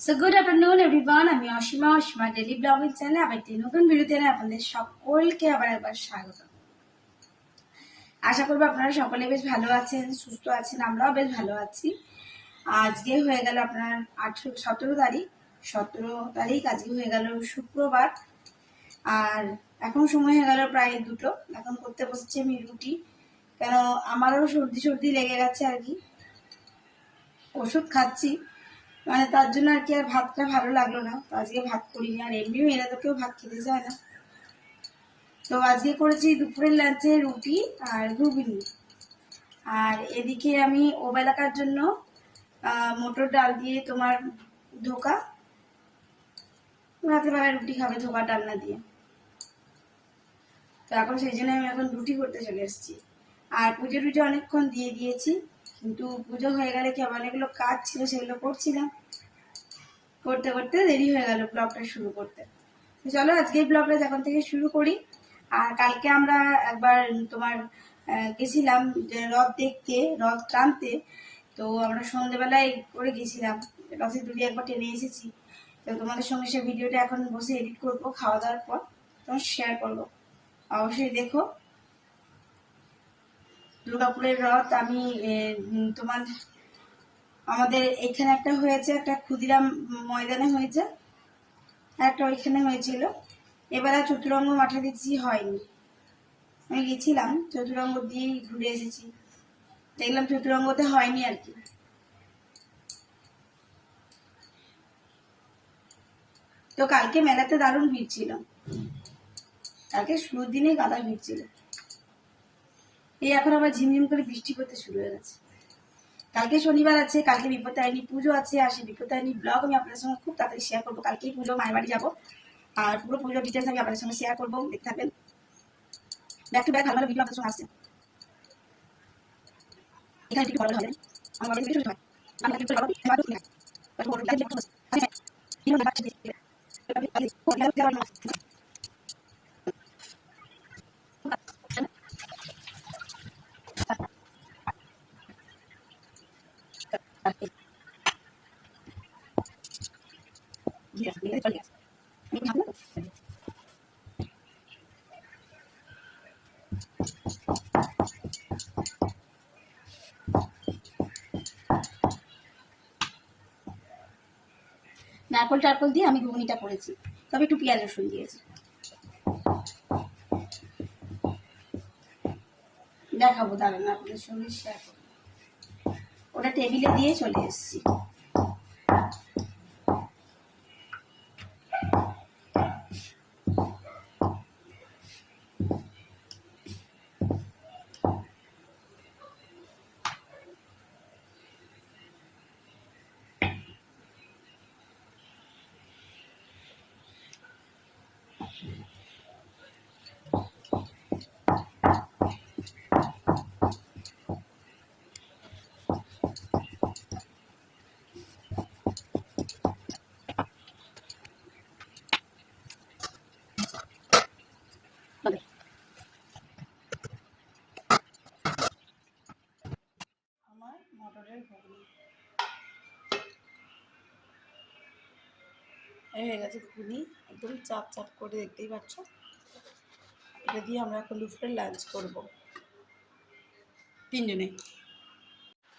So good afternoon everyone, আমি Asima daily blogging চ্যানেলে আবার একটি নতুন ভিডিওতে আপনাদের সকলকে আবার একবার স্বাগত। আশা করবো আপনারা সকলে বেশ ভালো আছেন, সুস্থ আছেন, আমরাও বেশ ভালো আছি। আজকে হয়ে গেল আপনার 17 তারিখ আজকে হয়ে গেল শুক্রবার। আর এখন সময় হয়ে গেল প্রায় 2টো। এখন করতে বসেছি আমি রুটি, কেন আমারও সর্দি লেগে গেছে আর কি, ওষুধ খাচ্ছি, মানে তার জন্য আর কি আর ভাতটা ভালো লাগলো না, তো আজকে ভাত করিনি। আর এমনিও এরা তো কেউ ভাত খেতে চায় না, তো আজকে করেছি দুপুরের লাঞ্চে রুটি আর ঘুগনি। আর এদিকে আমি ওবেলাকার জন্য মটর ডাল দিয়ে তোমার ধোকা, রাতেবেলায় রুটি খাবে ধোকা ডালনা দিয়ে, তো এখন সেই জন্য আমি এখন রুটি করতে চলে এসেছি। আর পুজো টুজো অনেকক্ষণ দিয়ে দিয়েছি, কিন্তু পুজো হয়ে গেলে কি অনেকগুলো কাজ ছিল, সেগুলো করছিলাম, করতে করতে দেরি হয়ে গেল ব্লগটা শুরু করতে। চলো আজকে ব্লগটা যখন থেকে শুরু করি। আর কালকে আমরা একবার তোমার গেছিলাম রথ দেখতে, রথ টানতে, তো আমরা সন্ধ্যেবেলায় করে গেছিলাম, রথের দড়ি একবার টেনে এসেছি। তো তোমাদের সঙ্গে সে ভিডিওটা এখন বসে এডিট করবো, খাওয়া দাওয়ার পর তোমার শেয়ার করবো, অবশ্যই দেখো। দুর্গাপুরের রথ আমি তোমার আমাদের এখানে একটা হয়েছে, একটা ক্ষুদিরাম ময়দানে হয়েছে, একটা ওইখানে হয়েছিল। এবার আর চতুরঙ্গ মাঠে দেখছি হয়নি, আমি গেছিলাম চতুরঙ্গ দিয়েই ঘুরে এসেছি, দেখলাম চতুরঙ্গতে হয়নি আর কি। তো কালকে মেলাতে দারুণ ভিড় ছিল, কালকে শুরুর দিনেই গাদা ভিড় ছিল। এই এখন আবার ঝিমঝিম করে বৃষ্টি পড়তে শুরু হয়ে গেছে। কালকে শনিবার আছে, কালকে বিপত্তারিণী পুজো আছে, আর সেই বিপত্তারিণী ব্লগ আমি আপনাদের সঙ্গে খুব তাড়াতাড়ি শেয়ার করবো। কালকেই পুজো, মায়ের বাড়ি যাবো, আর পুরো পুজোর ডিটেলস আমি আপনাদের সঙ্গে শেয়ার করবো, দেখতে থাকবেন। ব্যাক টু ব্যাক ভালো ভালো ভিডিও আপনাদের সঙ্গে আসছে। এখানে একটু ভালো হবে, আমার বাড়িতে শুরু হয় আমি একটু ভালো ভালো হয় তারপর ওর লাইভ করতে আছে ইনো না বাচ্চা দিয়ে আমি খুব ভালো দেওয়ার না নারকল টারকল দিয়ে আমি ঘুগনিটা করেছি, তবে একটু পেঁয়াজ রসুন দিয়েছি। দেখাবো, দাঁড়ান আপনাদের সঙ্গে শেয়ার করবো। ওটা টেবিলে দিয়ে চলে এসেছি। আমার মটরের ঘুগনি হয়ে গেছে, ঘুগনি একদম চাপ চাপ করে, দেখতেই পাচ্ছ। এটা দিয়ে আমরা এখন দুপুরে লাঞ্চ করব তিনজনে।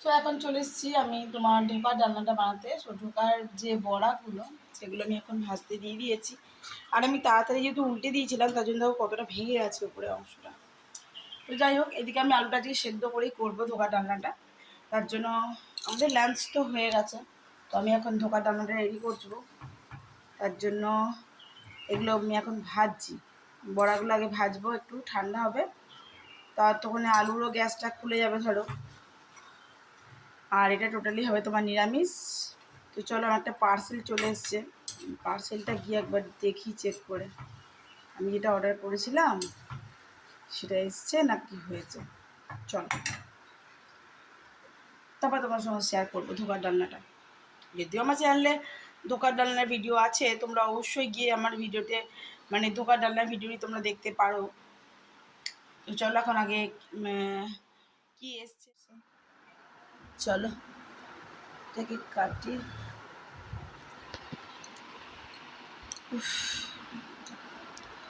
তো এখন চলে এসেছি আমি তোমার ঢোকার ডালনাটা বানাতে। সো ঢোকার যে বড়াগুলো সেগুলো আমি এখন ভাজতে দিয়ে দিয়েছি। আর আমি তাড়াতাড়ি যেহেতু উল্টে দিয়েছিলাম, তার জন্য কতটা ভেঙে গেছে উপরে অংশটা। তো যাই হোক, এদিকে আমি আলুটা দিয়ে সেদ্ধ করেই করবো ধোকার ডালনাটা। তার জন্য আমাদের লাঞ্চ তো হয়ে গেছে, তো আমি এখন ধোকার ডালনাটা রেডি করবো। তার জন্য এগুলো আমি এখন ভাজছি, বড়াগুলো আগে ভাজবো, একটু ঠান্ডা হবে, তার তখন আলুরও গ্যাসটা খুলে যাবে ধরো। আর এটা টোটালি হবে তোমার নিরামিষ। তো চলো, আমার একটা পার্সেল চলে এসছে, পার্সেলটা গিয়ে একবার দেখি চেক করে আমি যেটা অর্ডার করেছিলাম সেটা এসছে না কি হয়েছে। চলো, তারপর তোমার সঙ্গে শেয়ার করবো ধোকার ডালনাটা। যদিও আমার চ্যানেলে ধোকার ডালনার ভিডিও আছে, তোমরা অবশ্যই গিয়ে আমার ভিডিওতে মানে ধোকার ডালনার ভিডিওই তোমরা দেখতে পারো। তো চলো এখন আগে কি এসছে, চলো এটাকে কাটি।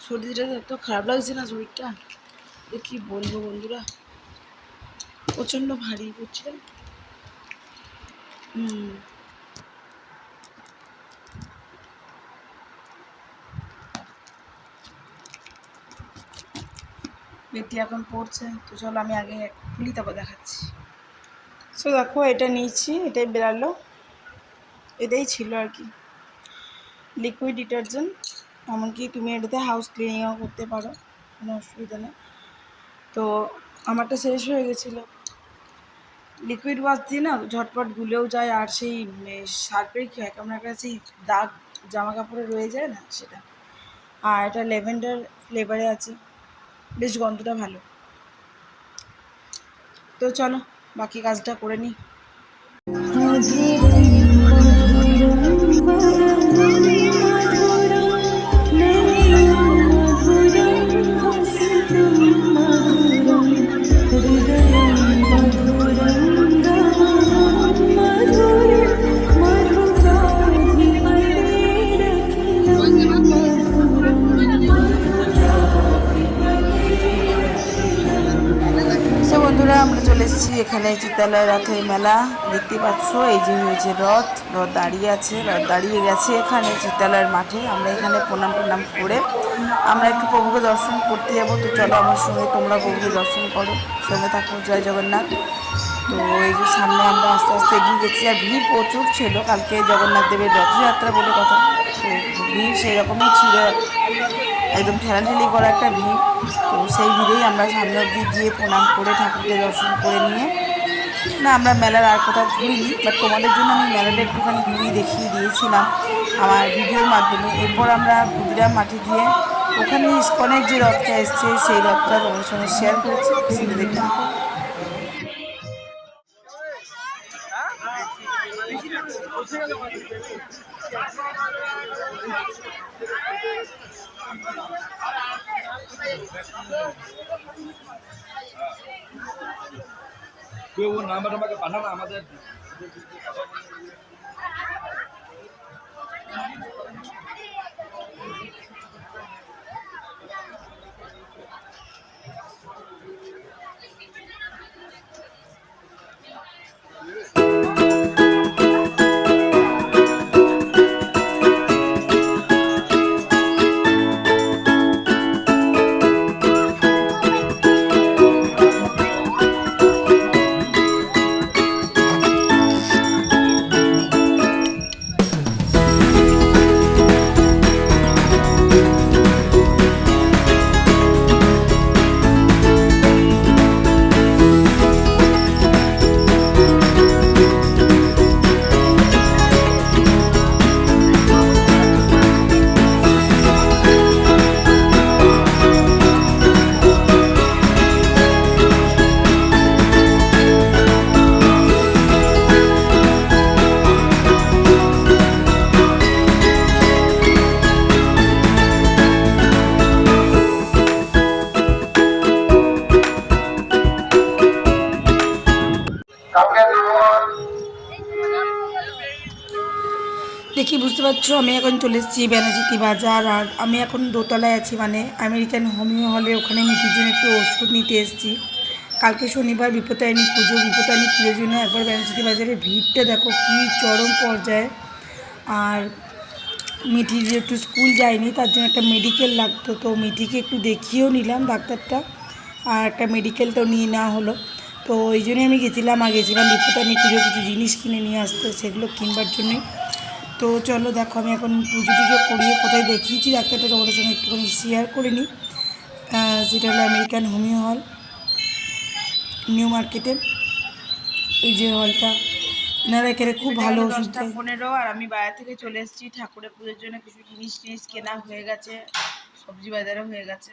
শরীরটা এত খারাপ লাগছে না, শরীরটা কি বলবো বন্ধুরা, প্রচণ্ড ভারী করছে। বেটি এখন পড়ছে, তো চলো আমি আগে খুলি তারপর দেখাচ্ছি। সো দেখো এটা নিয়েছি, এটাই বেরালো, এটাই ছিল আর কি লিকুইড ডিটারজেন্ট। এমনকি তুমি এটাতে হাউস ক্লিনিংও করতে পারো, কোনো অসুবিধা নেই। তো আমারটা শেষ হয়ে গেছিলো, লিকুইড ওয়াশ দিয়ে না ঝটপট গুলেও যায়, আর সেই সার্ফের কেমন একটা সেই দাগ জামা কাপড়ে রয়ে যায় না সেটা। আর এটা ল্যাভেন্ডার ফ্লেভারে আছে, বেশ গন্ধটা ভালো। তো চলো বাকি কাজটা করে নিই। বন্ধুরা আমরা চলে এসেছি এখানে চিত্তালয় রথের মেলা, দেখতে পাচ্ছ এই যে হয়েছে রথ দাঁড়িয়ে আছে, রথ দাঁড়িয়ে গেছে এখানে চিত্তালয়ের মাঠে। আমরা এখানে প্রণাম করে আমরা একটু প্রভুকে দর্শন করতে যাবো। তো চলো আমার সঙ্গে তোমরা প্রভুকে দর্শন করো, সঙ্গে থাকো। জয় জগন্নাথ। তো এই যে সামনে আমরা আস্তে আস্তে এগিয়ে গেছি, আর ভিড় প্রচুর ছিল, কালকে জগন্নাথ দেবের রথযাত্রা বলে কথা। তো ভিড় সেই রকমই ছিল, একদম ঠেলাঠেলি করা একটা ভিড়। তো সেই ভিড়েই আমরা সামনে অবধি গিয়ে প্রণাম করে ঠাকুরকে দর্শন করে নিয়ে না আমরা মেলার আর কোথাও ঘুরিনি, বাট তোমাদের জন্য আমি মেলাটা একটুখানি ঘুরিয়ে দেখিয়ে দিয়েছিলাম আমার ভিডিওর মাধ্যমে। এরপর আমরা ক্ষুদিরাম মাঠে গিয়ে ওখানে ইস্কনের যে রথটা এসছে সেই রথটা তোমাদের সঙ্গে শেয়ার করেছি, সেটা দেখতে থাকো। নাম্বার আমাকে পাঠানো আমাদের। দেখি বুঝতে পারছো আমি এখন চলে এসেছি বেনাচিতি বাজার, আর আমি এখন দোতলায় আছি, মানে আমেরিকান হোমিও হলে, ওখানে মিটির জন্য একটু ওষুধ নিতে এসেছি। কালকে শনিবার বিপত্তারিণী পুজোর জন্য একবার বেনাচিতি বাজারের ভিড়টা দেখো কী চরম পর্যায়ে। আর মিঠি যেহেতু স্কুল যায়নি তার জন্য একটা মেডিকেল লাগতো, তো মিঠিকে একটু দেখিয়েও নিলাম ডাক্তারটা, আর একটা মেডিকেলটাও নিয়ে নেওয়া হলো। তো এই জন্যই আমি গেছিলাম, আর গেছিলাম বিপত্তারিণী পুজোর কিছু জিনিস কিনে নিয়ে আসতে, সেগুলো কিনবার জন্যই। তো চলো দেখো আমি এখন পুজো টুজো করিয়ে কোথায় দেখিয়েছি ডাক্তারটা তোমাদের সঙ্গে একটুখানি শেয়ার করে নিই। সেটা হলো আমেরিকান হোমিও হল, নিউ মার্কেটের এই যে হলটা, এনারা এখানে খুব ভালো ওষুধ দেয়। 10:15 আর আমি বাইরে থেকে চলে এসেছি, ঠাকুরের পুজোর জন্য কিছু জিনিস কেনা হয়ে গেছে, সবজি বাজারও হয়ে গেছে।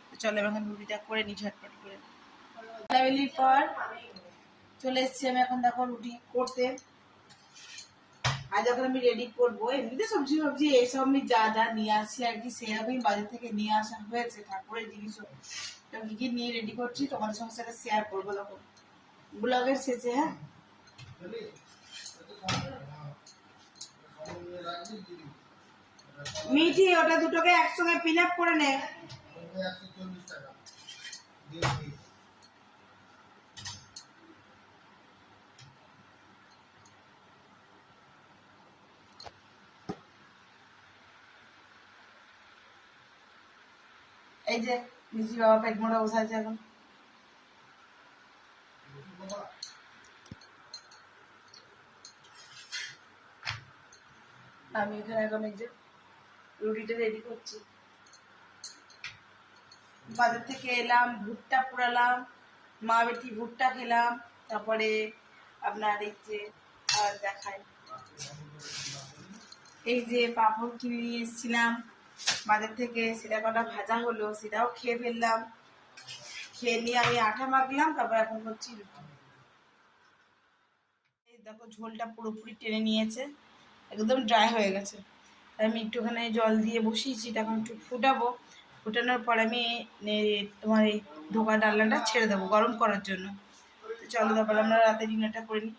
তো চলো এখন রুটিটা করে নিই ঝটপট করে। বেলাবেলির পর চলে এসেছি আমি এখন দেখো রুটি করতে। আর যখন আমি রেডি করবো, এমনিতে সবজি এইসব আমি যা যা নিয়ে আসি আর কি, সেরকমই বাজার থেকে নিয়ে আসা হয়েছে ঠাকুরের জিনিসও। তো কি কি নিয়ে রেডি করছি তোমাদের সঙ্গে সেটা শেয়ার করবো তখন ব্লগের শেষে। হ্যাঁ মিঠি ওটা দুটোকে একসঙ্গে পিন আপ করে নে। এই যে মিঠি বাবা পেট মোড়া বসে আছে এখন। আমি এখানে এখন এই যে রুটিটা রেডি করছি। বাজার থেকে এলাম, ভুট্টা পোড়ালাম, মা বেটি ভুট্টা খেলাম, তারপরে আপনার এই যে দেখাই এই যে পাঁপড় কিনে নিয়ে এসেছিলাম বাজার থেকে, সেটা কটা ভাজা হলো, সেটাও খেয়ে ফেললাম। খেয়ে নিয়ে আমি আটা মাখলাম, তারপর এখন করছি রুটি। এই দেখো ঝোলটা পুরোপুরি টেনে নিয়েছে, একদম ড্রাই হয়ে গেছে। আমি একটুখানি জল দিয়ে বসিয়েছি, এখন একটু ফুটাবো। ফুটানোর পর আমি তোমার এই ধোকা ডালনাটা ছেড়ে দেবো গরম করার জন্য। চলো তারপর আমরা রাতে ডিনারটা করে নিই।